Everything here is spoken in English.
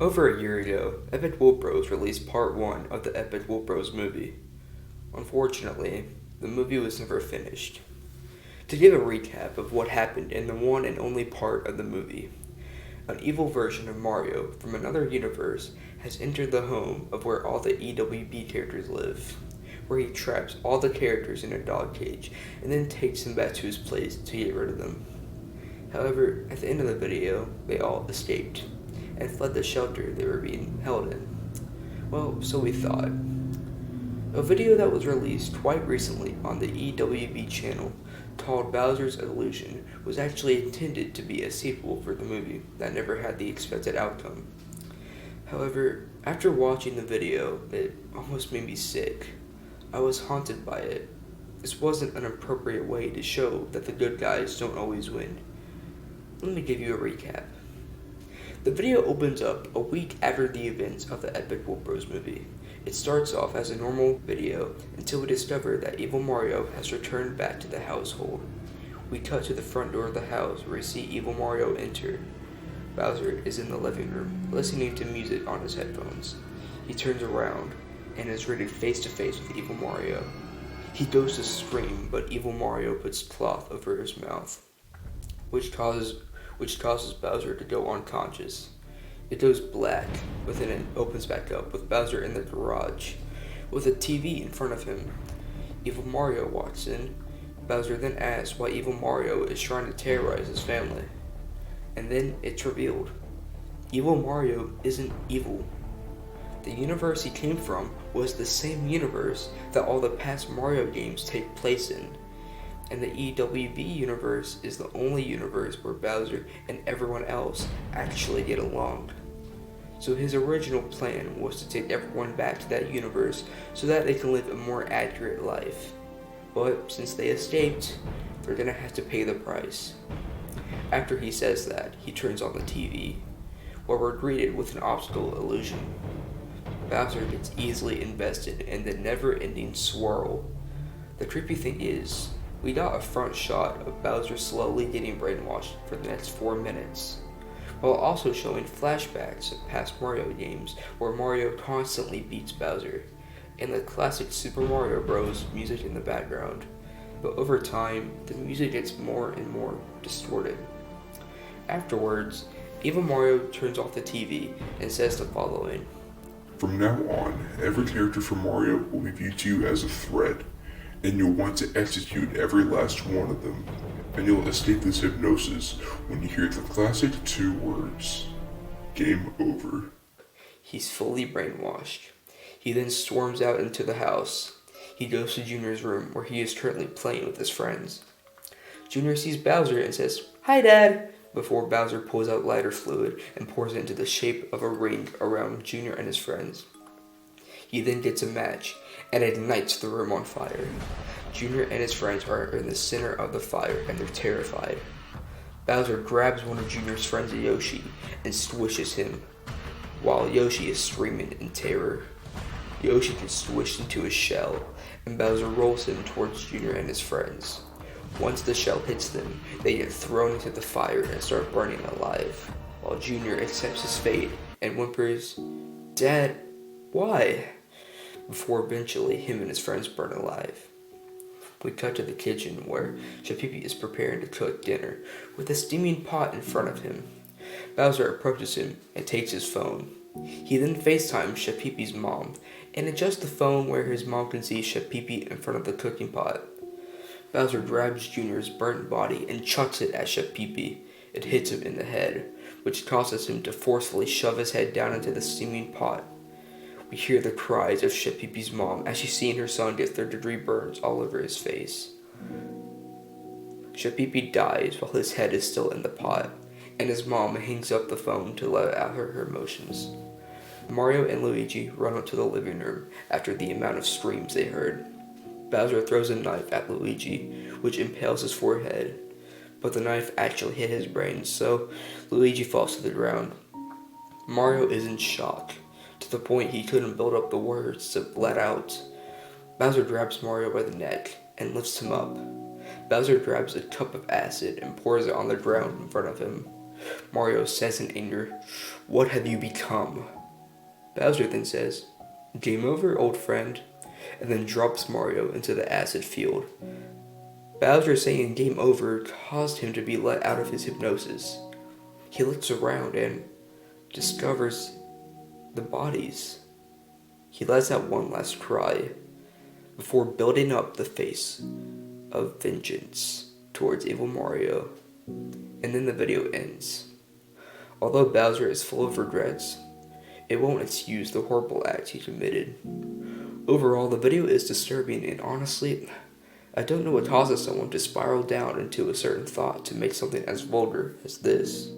Over a year ago, Epic Wolf Bros released part 1 of the Epic Wolf Bros movie. Unfortunately, the movie was never finished. To give a recap of what happened in the one and only part of the movie, an evil version of Mario from another universe has entered the home of where all the EWB characters live, where he traps all the characters in a dog cage and then takes them back to his place to get rid of them. However, at the end of the video, they all escaped and fled the shelter they were being held in. Well, so we thought. A video that was released quite recently on the EWB channel called Bowser's Illusion was actually intended to be a sequel for the movie that never had the expected outcome. However, after watching the video, it almost made me sick. I was haunted by it. This wasn't an appropriate way to show that the good guys don't always win. Let me give you a recap. The video opens up a week after the events of the Epic Wolf Bros movie. It starts off as a normal video until we discover that evil Mario has returned back to the household. We cut to the front door of the house where we see evil Mario enter. Bowser is in the living room, listening to music on his headphones. He turns around and is greeted face to face with evil Mario. He goes to scream, but evil Mario puts cloth over his mouth, which causes Bowser to go unconscious. It goes black, but then it opens back up with Bowser in the garage, with a TV in front of him. Evil Mario walks in. Bowser then asks why evil Mario is trying to terrorize his family. And then it's revealed. Evil Mario isn't evil. The universe he came from was the same universe that all the past Mario games take place in. And the EWB universe is the only universe where Bowser and everyone else actually get along. So his original plan was to take everyone back to that universe so that they can live a more accurate life. But since they escaped, they're gonna have to pay the price. After he says that, he turns on the TV, where we're greeted with an optical illusion. Bowser gets easily invested in the never-ending swirl. The creepy thing is, we got a front shot of Bowser slowly getting brainwashed for the next 4 minutes, while also showing flashbacks of past Mario games where Mario constantly beats Bowser, and the classic Super Mario Bros. Music in the background. But over time, the music gets more and more distorted. Afterwards, evil Mario turns off the TV and says the following. From now on, every character from Mario will be viewed to you as a threat, and you'll want to execute every last one of them, and you'll escape this hypnosis when you hear the classic 2 words, game over. He's fully brainwashed. He then storms out into the house. He goes to Junior's room where he is currently playing with his friends. Junior sees Bowser and says, "Hi, Dad," before Bowser pulls out lighter fluid and pours it into the shape of a ring around Junior and his friends. He then gets a match and ignites the room on fire. Junior and his friends are in the center of the fire and they're terrified. Bowser grabs one of Junior's friends, Yoshi, and squishes him, while Yoshi is screaming in terror. Yoshi gets squished into a shell, and Bowser rolls him towards Junior and his friends. Once the shell hits them, they get thrown into the fire and start burning alive, while Junior accepts his fate and whimpers, "Dad, why?" before eventually him and his friends burn alive. We cut to the kitchen where Shapipi is preparing to cook dinner with a steaming pot in front of him. Bowser approaches him and takes his phone. He then FaceTimes Shapipi's mom and adjusts the phone where his mom can see Shapipi in front of the cooking pot. Bowser grabs Junior's burnt body and chucks it at Shapipi. It hits him in the head, which causes him to forcefully shove his head down into the steaming pot. We hear the cries of Shapipi's mom as she's seeing her son get third-degree burns all over his face. Shapipi dies while his head is still in the pot, and his mom hangs up the phone to let out her emotions. Mario and Luigi run up to the living room after the amount of screams they heard. Bowser throws a knife at Luigi, which impales his forehead, but the knife actually hit his brain, so Luigi falls to the ground. Mario is in shock, to the point he couldn't build up the words to let out. Bowser grabs Mario by the neck and lifts him up. Bowser grabs a cup of acid and pours it on the ground in front of him. Mario says in anger, "What have you become?" Bowser then says, "Game over, old friend," and then drops Mario into the acid field. Bowser saying game over caused him to be let out of his hypnosis. He looks around and discovers the bodies. He lets out one last cry before building up the face of vengeance towards evil Mario. And then the video ends. Although Bowser is full of regrets, it won't excuse the horrible acts he committed. Overall, the video is disturbing, and honestly, I don't know what causes someone to spiral down into a certain thought to make something as vulgar as this.